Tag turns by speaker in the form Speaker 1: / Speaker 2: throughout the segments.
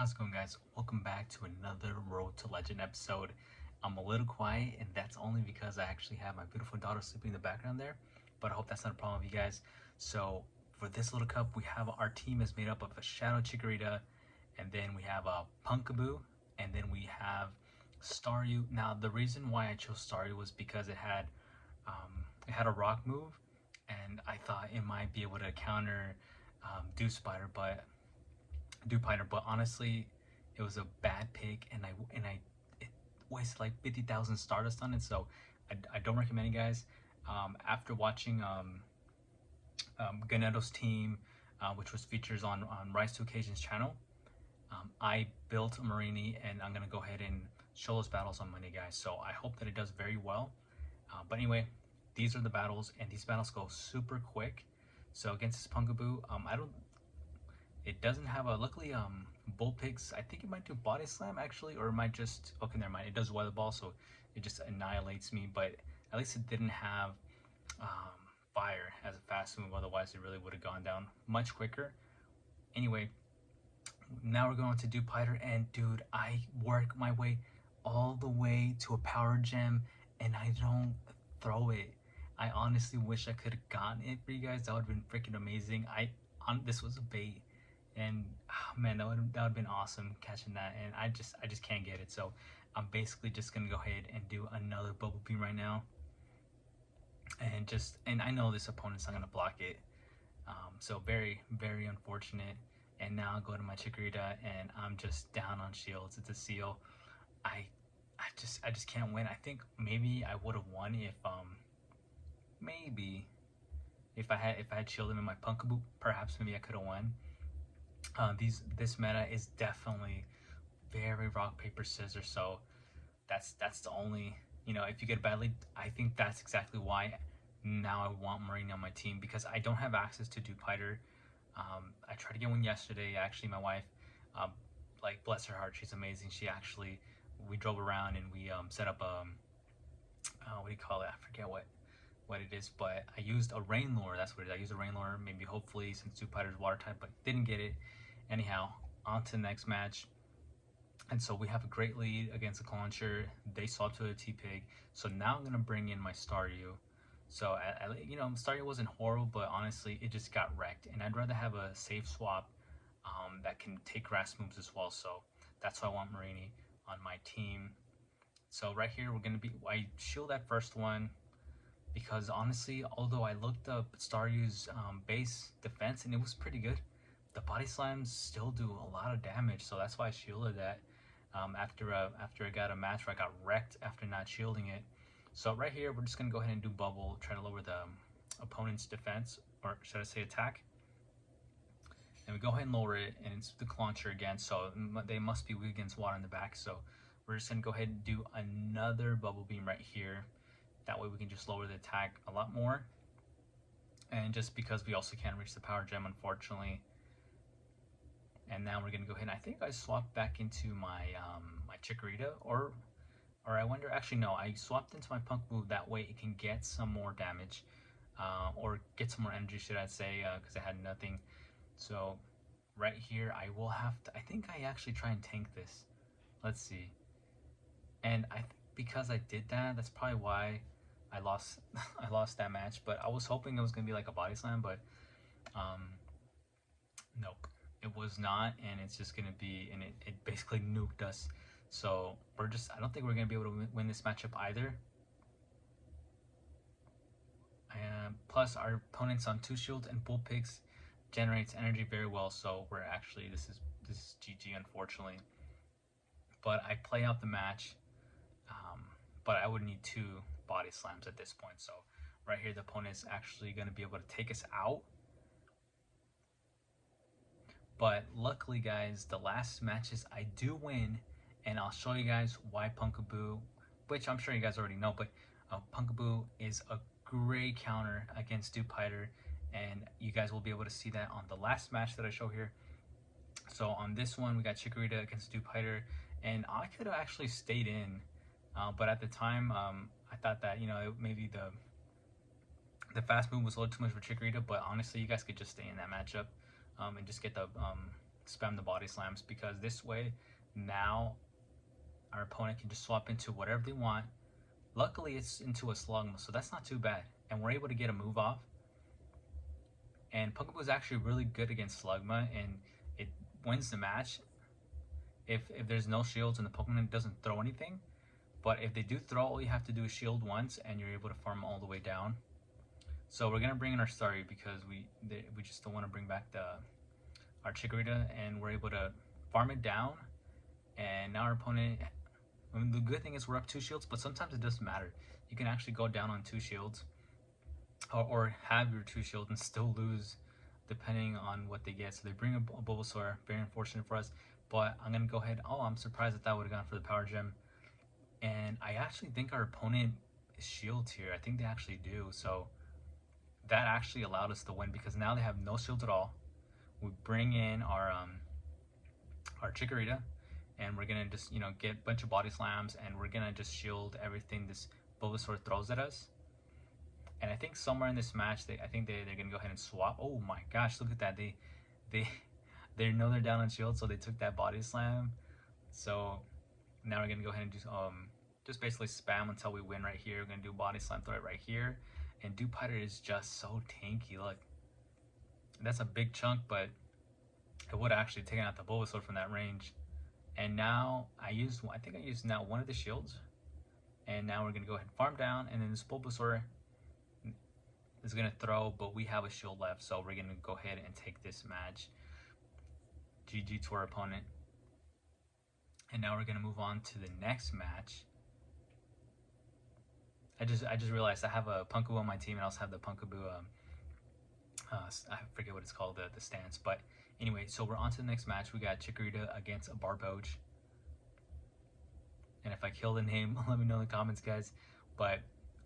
Speaker 1: How's it going, guys? Welcome back to another Road to Legend episode. I'm a little quiet, and that's only because I actually have my beautiful daughter sleeping in the background there, but I hope that's not a problem with you guys. So for this little cup, we have our team is made up of a Shadow Chikorita, and then we have a Pumpkaboo, and then we have Staryu. Now the reason why I chose Staryu was because it had a rock move, and I thought it might be able to counter Dewpider, but honestly, it was a bad pick, and I it wasted like 50,000 Stardust on it. So I don't recommend it, guys. After watching Ganetto's team, which was features on Rise to Occasion's channel, I built a Marini, and I'm gonna go ahead and show those battles on Monday, guys. So I hope that it does very well. But anyway, these are the battles, and these battles go super quick. So against this Pumpkaboo, it doesn't have a, luckily, Bullpix, I think it might do Body Slam actually, or it might just, okay, never mind, it does Weather Ball, so it just annihilates me, but at least it didn't have Fire as a fast move, otherwise it really would have gone down much quicker. Anyway, now we're going to Dewpider, and dude, I work my way all the way to a Power Gem, and I don't throw it. I honestly wish I could have gotten it for you guys. That would have been freaking amazing. This was a bait, and oh, man, that would have been awesome catching that, and I just can't get it. So I'm basically just gonna go ahead and do another Bubble Beam right now, and I know this opponent's not gonna block it, so very unfortunate. And now I'll go to my Chikorita, and I'm just down on shields. It's a seal. I just can't win. I think maybe I would have won if maybe if I had shielded him in my Pumpkaboo, perhaps maybe I could have won. This meta is definitely very rock paper scissors, so that's the only, if you get badly, I think that's exactly why now I want Marini on my team, because I don't have access to Dewpider. I tried to get one yesterday. Actually, my wife, like, bless her heart, she's amazing. We drove around, and we set up what do you call it? I forget what it is, but I used a Rain Lure. That's what it is. I used a Rain Lure, maybe hopefully, since Dewpider's water type, but didn't get it. Anyhow, on to the next match. And so we have a great lead against the Clauncher. They swapped to a T-Pig. So now I'm going to bring in my Staryu. So, Staryu wasn't horrible, but honestly, it just got wrecked. And I'd rather have a safe swap that can take grass moves as well. So that's why I want Marini on my team. So right here, I shield that first one, because honestly, although I looked up Staryu's base defense, and it was pretty good, the Body Slams still do a lot of damage, so that's why I shielded that. After I got a match where I got wrecked after not shielding it. So right here, we're just gonna go ahead and do Bubble, try to lower the opponent's defense, or should I say attack. And we go ahead and lower it, and it's the Clauncher again, so they must be weak against water in the back. So we're just gonna go ahead and do another Bubble Beam right here. That way we can just lower the attack a lot more. And just because we also can't reach the Power Gem, unfortunately. And now we're gonna go ahead, and I think I swapped back into my my Chikorita, or I wonder, actually no, I swapped into my Pumpkaboo. That way it can get some more damage, or get some more energy, should I say, because I had nothing. So right here, I will have to, I think I actually try and tank this. Let's see. And I think because I did that, that's probably why I lost I lost that match. But I was hoping it was gonna be like a Body Slam, but nope, it was not, and it's just gonna be, and it basically nuked us. So I don't think we're gonna be able to win this matchup either. Plus our opponent's on 2 shields, and Bullpix generates energy very well, so we're actually, this is GG, unfortunately. But I play out the match, but I would need 2 Body Slams at this point. So right here, the opponent is actually going to be able to take us out. But luckily, guys, the last matches I do win, and I'll show you guys why Pumpkaboo, which I'm sure you guys already know, but Pumpkaboo is a great counter against Dewpider, and you guys will be able to see that on the last match that I show here. So on this one, we got Chikorita against Dewpider, and I could have actually stayed in, but at the time, I thought that, maybe the fast move was a little too much for Chikorita, but honestly, you guys could just stay in that matchup, and just get the spam the body slams, because this way now our opponent can just swap into whatever they want. Luckily, it's into a Slugma, so that's not too bad, and we're able to get a move off. And Pumpkaboo is actually really good against Slugma, and it wins the match if there's no shields and the Pokemon doesn't throw anything. But if they do throw, all you have to do is shield once, and you're able to farm all the way down. So we're gonna bring in our Staryu because we just don't want to bring back our Chikorita, and we're able to farm it down. And now our opponent, I mean, the good thing is we're up 2 shields, but sometimes it doesn't matter. You can actually go down on 2 shields, or have your 2 shields and still lose, depending on what they get. So they bring a Bulbasaur, very unfortunate for us. But I'm gonna go ahead. Oh, I'm surprised that would have gone for the Power Gem. And I actually think our opponent is shields here. I think they actually do. So that actually allowed us to win, because now they have no shields at all. We bring in our Chikorita, and we're gonna just, you know, get a bunch of body slams, and we're gonna just shield everything this Bulbasaur throws at us. And I think somewhere in this match, I think they're gonna go ahead and swap. Oh my gosh, look at that! They know they're down on shield, so they took that body slam. So now we're gonna go ahead and do just basically spam until we win right here. We're gonna do body slam, throw it right here, and Dewpider is just so tanky. Look, that's a big chunk, but it would have actually taken out the Bulbasaur from that range. And now I think I used now one of the shields, and now we're gonna go ahead and farm down, and then this Bulbasaur is gonna throw, but we have a shield left, so we're gonna go ahead and take this match. GG to our opponent. And now we're gonna move on to the next match. I just realized I have a Pumpkaboo on my team, and I also have the Pumpkaboo I forget what it's called, the stance. But anyway, so we're on to the next match. We got Chikorita against a Barboach. And if I kill the name, let me know in the comments, guys. But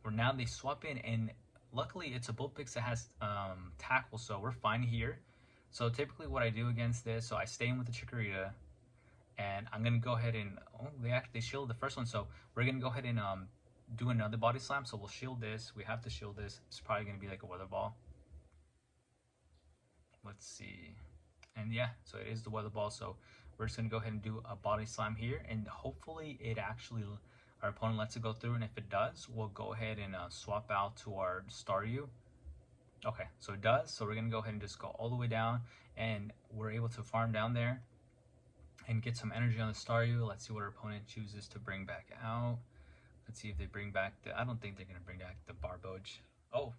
Speaker 1: now they swap in, and luckily it's a Bullpix that has tackle, so we're fine here. So typically what I do against this, so I stay in with the Chikorita, and I'm gonna go ahead and they shielded the first one, so we're gonna go ahead and do another body slam. So we'll shield this. We have to shield this. It's probably gonna be like a weather ball. Let's see. And yeah, so it is the weather ball. So we're just gonna go ahead and do a body slam here, and hopefully it actually, our opponent lets it go through, and if it does, we'll go ahead and swap out to our Staryu. Okay, so it does. So we're gonna go ahead and just go all the way down, and we're able to farm down there and get some energy on the Staryu. Let's see what our opponent chooses to bring back out. Let's see if they bring back I don't think they're gonna bring back the Barboach. Oh,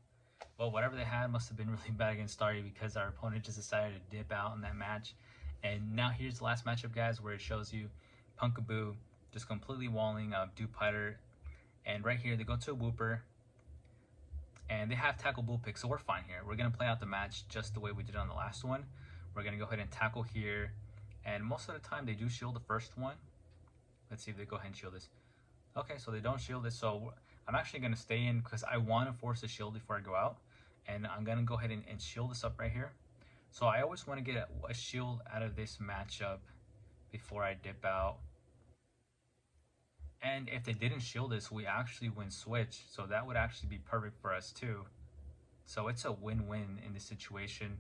Speaker 1: well, whatever they had must have been really bad against Staryu, because our opponent just decided to dip out in that match. And now here's the last matchup, guys, where it shows you Pumpkaboo just completely walling Dewpider. And right here, they go to a Wooper, and they have tackle Bullpix, so we're fine here. We're gonna play out the match just the way we did on the last one. We're gonna go ahead and tackle here, and most of the time they do shield the first one. Let's see if they go ahead and shield this. Okay, so they don't shield this, so I'm actually gonna stay in because I want to force a shield before I go out, and I'm gonna go ahead and shield this up right here. So I always want to get a shield out of this matchup before I dip out. And if they didn't shield this, we actually win switch, so that would actually be perfect for us too. So it's a win-win in this situation,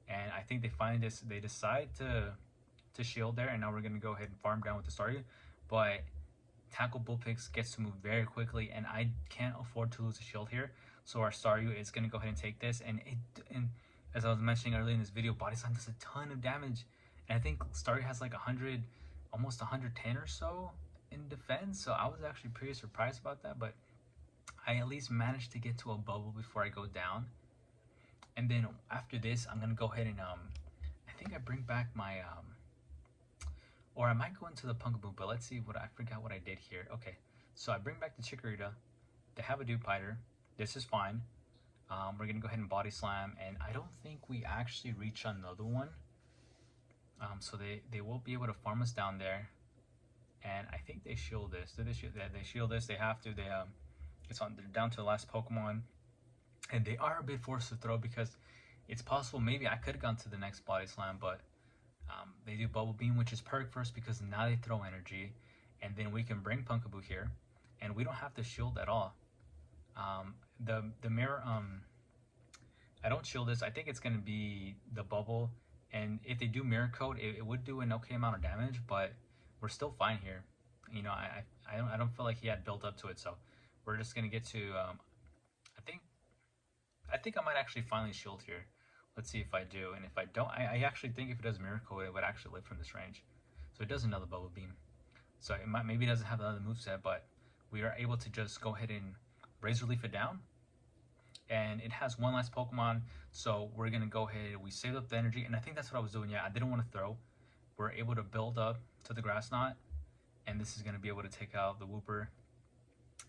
Speaker 1: and I think they decide to shield there, and now we're gonna go ahead and farm down with the Staryu. But tackle Bullpix gets to move very quickly, and I can't afford to lose a shield here. So our Staryu is gonna go ahead and take this, and as I was mentioning earlier in this video, Body Slam does a ton of damage, and I think Staryu has like 100, almost 110 or so in defense. So I was actually pretty surprised about that, but I at least managed to get to a bubble before I go down. And then after this, I'm gonna go ahead and I think I bring back my or I might go into the Pumpkaboo, but let's see I forgot what I did here. Okay, so I bring back the Chikorita. They have a Dewpider. This is fine. We're gonna go ahead and body slam, and I don't think we actually reach another one. So they will be able to farm us down there. And I think they shield this. Did they shield that? They shield this. They have to. They're down to the last Pokemon, and they are a bit forced to throw because it's possible maybe I could have gone to the next body slam, but they do Bubble Beam, which is perfect for us because now they throw energy, and then we can bring Pumpkaboo here, and we don't have to shield at all. The mirror, I don't shield this. I think it's gonna be the bubble, And if they do Mirror Coat, it would do an okay amount of damage, but we're still fine here. You know, I don't feel like he had built up to it, so we're just gonna get to. I think I might actually finally shield here. Let's see if I do, and if I don't, I actually think if it does Mirror Coat, it would actually live from this range. So it does another Bubble Beam. So it might, maybe it doesn't have another moveset, but we are able to just go ahead and Razor Leaf it down. And it has one last Pokemon, so we're gonna go ahead. We saved up the energy, and I think that's what I was doing. Yeah, I didn't want to throw. We're able to build up to the Grass Knot, and this is gonna be able to take out the Wooper,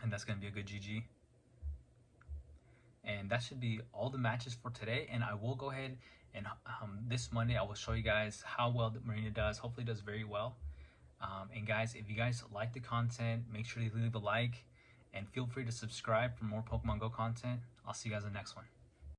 Speaker 1: and that's gonna be a good GG. And that should be all the matches for today. And I will go ahead and this Monday I will show you guys how well the Marina does. Hopefully it does very well. And guys, if you guys like the content, make sure you leave a like and feel free to subscribe for more Pokemon Go content. I'll see you guys in the next one.